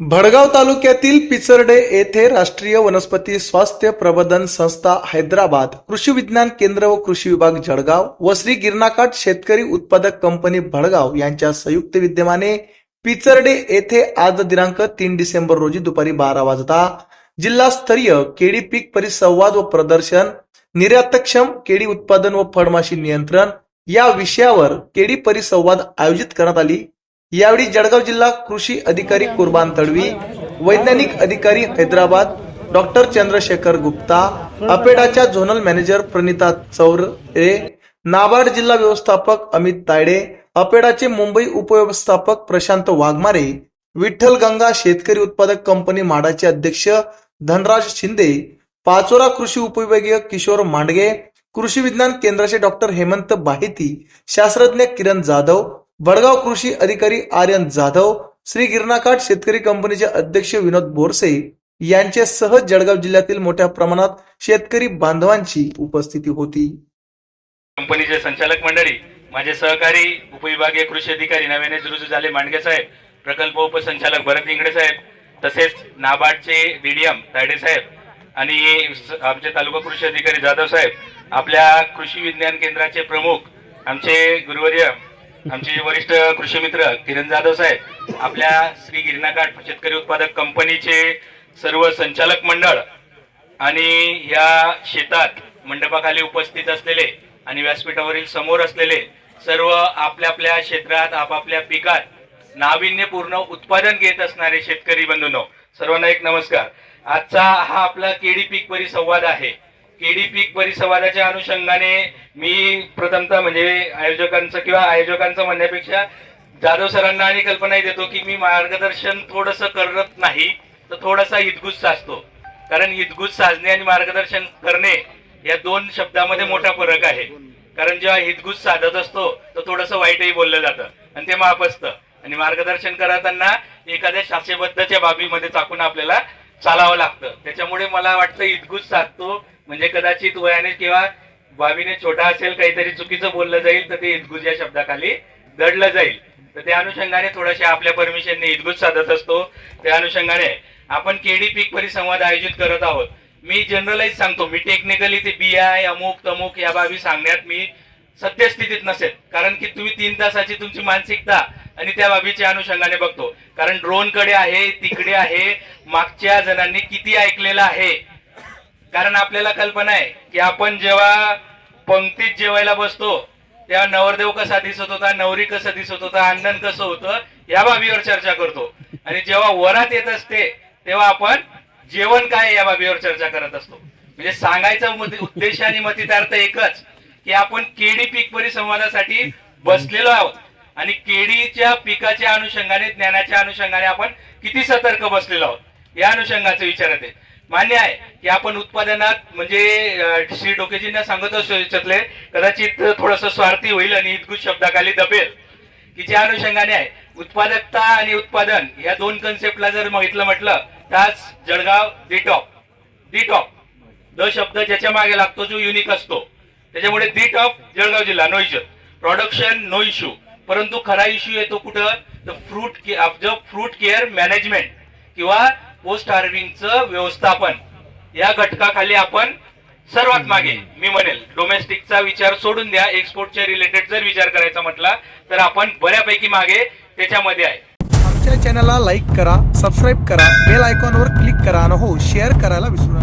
भडगाव तालुक्यातील पिचर्डे येथे राष्ट्रीय वनस्पती स्वास्थ्य प्रबंधन संस्था हैदराबाद, कृषी विज्ञान केंद्र व कृषी विभाग जळगाव व श्री गिरणाकाठ शेतकरी उत्पादक कंपनी भडगाव यांच्या संयुक्त विद्यमाने पिचर्डे येथे आज दिनांक 3 डिसेंबर रोजी दुपारी 12 वाजता जिल्हास्तरीय केळी पीक परिसंवाद व प्रदर्शन, निर्यातक्षम केळी उत्पादन व फळमाशी नियंत्रण या विषयावर केळी परिसंवाद आयोजित करण्यात आली। यावेळी जळगाव जिल्हा कृषी अधिकारी कुर्बान तडवी, वैज्ञानिक अधिकारी हैदराबाद डॉक्टर चंद्रशेखर गुप्ता, अपेडाच्या झोनल मॅनेजर प्रणिता चौरे, नाबार्ड जिल्हा व्यवस्थापक अमित तायडे, अपेडाचे मुंबई उपव्यवस्थापक प्रशांत वाघमारे, विठ्ठल गंगा शेतकरी उत्पादक कंपनी माडाचे अध्यक्ष धनराज शिंदे, पाचोरा कृषी उपविभागीय किशोर मांडगे, कृषी विज्ञान केंद्राचे डॉक्टर हेमंत बाहेती, शास्त्रज्ञ किरण जाधव, भडगाव कृषी अधिकारी आर्यन जाधव, श्री गिरणाकाठ शेतकरी कंपनीचे अध्यक्ष विनोद बोरसे यांच्यासह जळगाव जिल्ह्यातील मोठ्या प्रमाणात शेतकरी बांधवांची उपस्थिती होती। कंपनीचे संचालक मंडळी, माझे सहकारी उपविभागीय कृषी अधिकारी नव्याने रुजू झाले मांडगे साहेब, प्रकल्प उपसंचालक भरत इंगडे साहेब, तसेच नाबार्डचे बीडीएम तायडे साहेब आणि आमचे तालुका कृषी अधिकारी जाधव साहेब, आपल्या कृषी विज्ञान केंद्राचे प्रमुख आमचे गुरुवर्य, आमचे वरिष्ठ कृषी मित्र किरण जाधव साहेब, आपल्या श्री गिरणाकाठ शेतकरी उत्पादक कंपनीचे सर्व संचालक मंडळ आणि या शेतात मंडपाखाली उपस्थित असलेले आणि व्यासपीठावरील समोर असलेले सर्व आपल्या आपल्या क्षेत्रात आपापल्या पिकात नाविन्यपूर्ण उत्पादन घेत असणारे शेतकरी बंधूंनो, सर्वांना एक नमस्कार। आजचा हा आपला केळी पीक परिसंवाद आहे। केळी पीक परिसंवादाच्या अनुषंगाने मी प्रथमतः म्हणजे आयोजकांचं म्हणण्यापेक्षा जाधव सरांना आणि कल्पनाही देतो की मी मार्गदर्शन थोडंसं करत नाही, तर थोडासा हितगुज साजतो। कारण हितगुज साजणे आणि मार्गदर्शन करणे या दोन शब्दामध्ये मोठा फरक आहे। कारण जेव्हा हितगुज साधत असतो तर थोडंसं वाईटही बोललं जातं आणि ते माफ असतं, आणि मार्गदर्शन करताना एखाद्या शास्त्रबद्धच्या बाबीमध्ये टाकून आपल्याला चालावं लागतं। त्याच्यामुळे मला वाटतं हितगुज साधतो म्हणजे कदाचित वयाने किंवा बाबीने छोटा असेल, काहीतरी चुकीचं बोललं जाईल तर ते हितगुज या शब्दाखाली दडलं जाईल। तर त्या अनुषंगाने थोड्याशा आपल्या परमिशनने हितगुज साधत असतो। त्या अनुषंगाने आपण केळी पीक परिसंवाद आयोजित करत आहोत। मी जनरलाइज सांगतो, मी टेक्निकली ते बियाय अमुक तमुक या बाबी सांगण्यात मी सत्यस्थितीत नसेल, कारण की तुम्ही 3 तासाची तुमची मानसिकता आणि त्या बाबीच्या अनुषंगाने बघतो। कारण ड्रोन कडे आहे, तिकडे आहे, मागच्या जणांनी किती ऐकलेलं आहे। कारण आपल्याला कल्पना आहे की आपण जेव्हा पंक्तीत जेवायला बसतो तेव्हा नवरदेव कसा दिसत होता, नवरी कसं दिसत होता, अंगण कसं होतं या बाबीवर चर्चा करतो, आणि जेव्हा वरात येत असते तेव्हा आपण जेवण काय या बाबीवर चर्चा करत असतो। म्हणजे सांगायचा उद्देश आणि मतितार्थ एकच की आपण केळी पीक परिसंवादासाठी बसलेलो आहोत, आणि केळीच्या पिकाच्या अनुषंगाने, ज्ञानाच्या अनुषंगाने आपण किती सतर्क बसलेलो आहोत या अनुषंगाचं विचारत आहे। मान्य आहे की आपण उत्पादनात म्हणजे श्री डोकेजींना सांगत असतो याच्यातले कदाचित थोडंसं स्वार्थी होईल आणि हितगुज शब्दाखाली दबेल, की ज्या अनुषंगाने आहे उत्पादकता आणि उत्पादन या दोन कन्सेप्टला जर म्हटलं तर जळगाव दी टॉप द शब्द ज्याच्या मागे लागतो जो युनिक असतो, त्याच्यामुळे दी टॉप जळगाव जिल्हा, no issue, production no issue. परंतु खरा इश्यू येतो कुठं, तर फ्रूट केअर मॅनेजमेंट किंवा पोस्ट हार्विंगचं व्यवस्थापन या घटकाखाली आपण सर्वात मागे, मी म्हणेल डोमेस्टिकचा विचार सोडून द्या, एक्सपोर्टच्या रिलेटेड जर विचार करायचा म्हटला तर आपण बऱ्यापैकी मागे त्याच्यामध्ये आहे। आमच्या चॅनलला लाईक करा, सबस्क्राईब करा, बेल आयकॉनवर क्लिक करा आणि हो शेअर करायला विसरू नका।